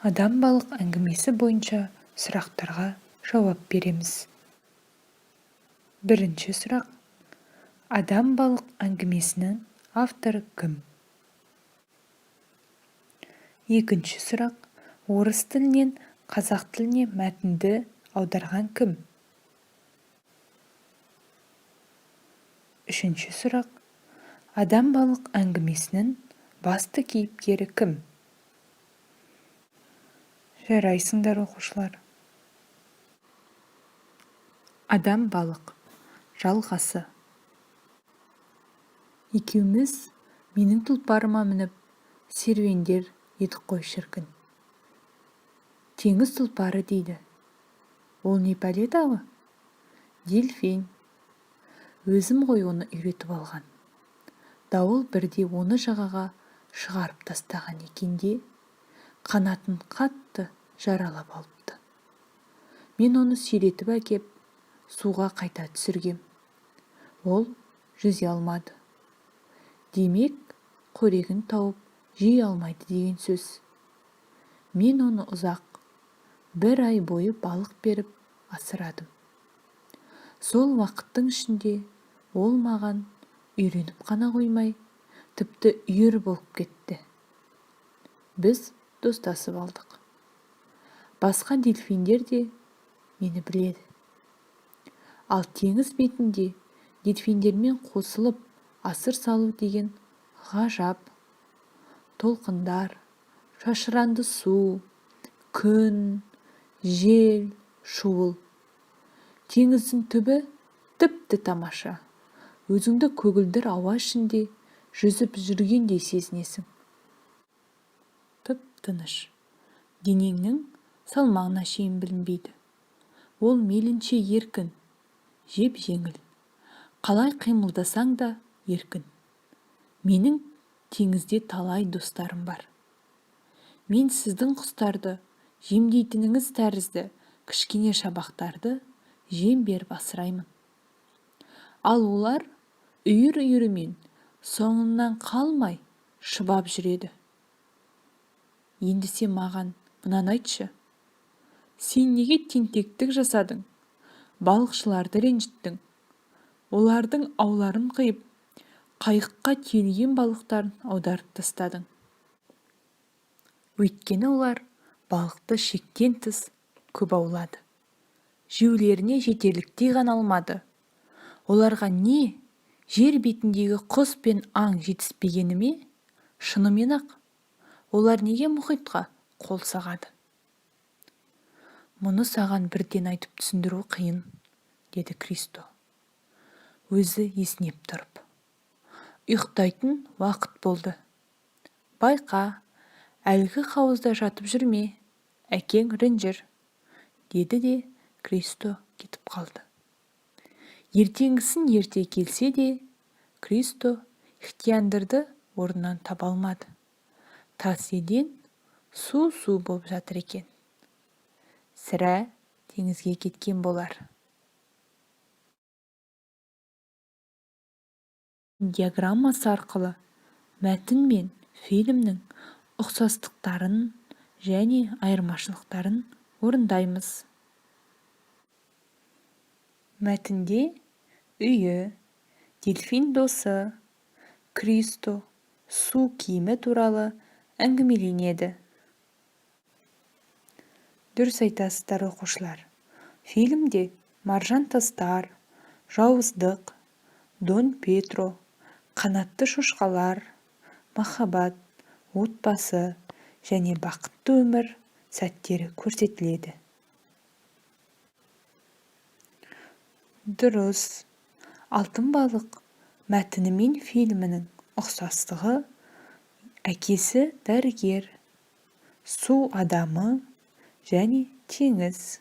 Адам балық әңгімесі бойынша сұрақтарға жауап береміз. Бірінші сұрақ. Адам балық әңгімесінің авторы кім? Екінші сұрақ. Орыс тілінен қазақ тіліне мәтінді аударған кім? Үшінші сұрақ. Адам балық әңгімесінің басты кейіпкері кім? Жарайсыңдар оқушылар. Адам балық жалғасы. Екеуміз менің тұлпарыма мініп серуендер едік қой шіркін. Теңіз тұлпары дейді. Ол не пәле дағы? Дельфин. Өзім ғой оны үйретіп алған. Дауыл бірде оны жағаға шығарып тастаған екенде, қанатын қатты жаралап алыпты. Мен оны сүйретіп әкеп, суға қайта түсіргем. Ол жүзе алмады. Демек, қорегін тауып жей алмайды деген сөз. Мен оны ұзақ, 1 ай бойы балық беріп асырадым. Сол уақыттың ішінде ол маған үйреніп қана қоймай, тіпті үйір болып кетті. Біз достасып алдық. Басқа дельфиндер де мені біледі. Ал теңіз бетінде дельфиндермен қосылып асыр салу деген ғажап. Толқындар, шашыранды су, күн, жел, шуыл. Теңіздің түбі тіпті тамаша. Өзіңді көгілдір ауа ішінде жүзіп жүргендей сезінесің. Тып-тыныш. Денеңнің салмағына шейін білінбейді. Ол мейлінше еркін, жеп-жеңіл. Қалай қимылдасаң да еркін. Менің теңізде талай достарым бар. Мен сіздің құстарды жемдейтініңіз тәрізді кішкене шабақтарды жем беріп асыраймын. Ал олар үйір-үйірімен соңымнан қалмай шұбап жүреді. Енді сен маған мынаны айтшы. Сен неге тентектік жасадың? Балықшыларды ренжіттің. Олардың ауларын қиып, қайыққа түйілген балықтарын аударып тастадың. Өйткені олар балықты шектен тыс көп аулады. Жеулеріне жетерліктей ғана алмады. Оларға не жер бетіндегі құс пен аң жетіспегені ме? Шынымен ақ, олар неге мұхитқа қол сағады? Мұны саған бірден айтып түсіндіру қиын, деді Кристо. Өзі есінеп тұрып. Ұйықтайтын уақыт болды. Байқа, әлгі хауызда жатып жүрме, әкең ренжір, деді де Кристо кетіп қалды. Ертеңгісін ерте келсе де, Кристо ихтияндырды орнынан таба алмады. Тас еден су-су болып жатыр екен. Сірә теңізге кеткен болар. Диаграммасы арқылы мәтін мен фильмнің ұқсастықтарын және айырмашылықтарын орындаймыз. Мәтінде үйі, дельфин досы, Кристо, су киімі туралы әңгімеленеді. Дұрыс айтасыздар оқушылар. Фильмде маржан тастар, жауыздық, Дон Петро, қанатты шошқалар, махаббат, отбасы және бақытты өмір сәттері көрсетіледі. Дұрыс. Алтын балық мәтіні мен фильмінің ұқсастығы: әкесі дәрігер, су адамы және теңіз.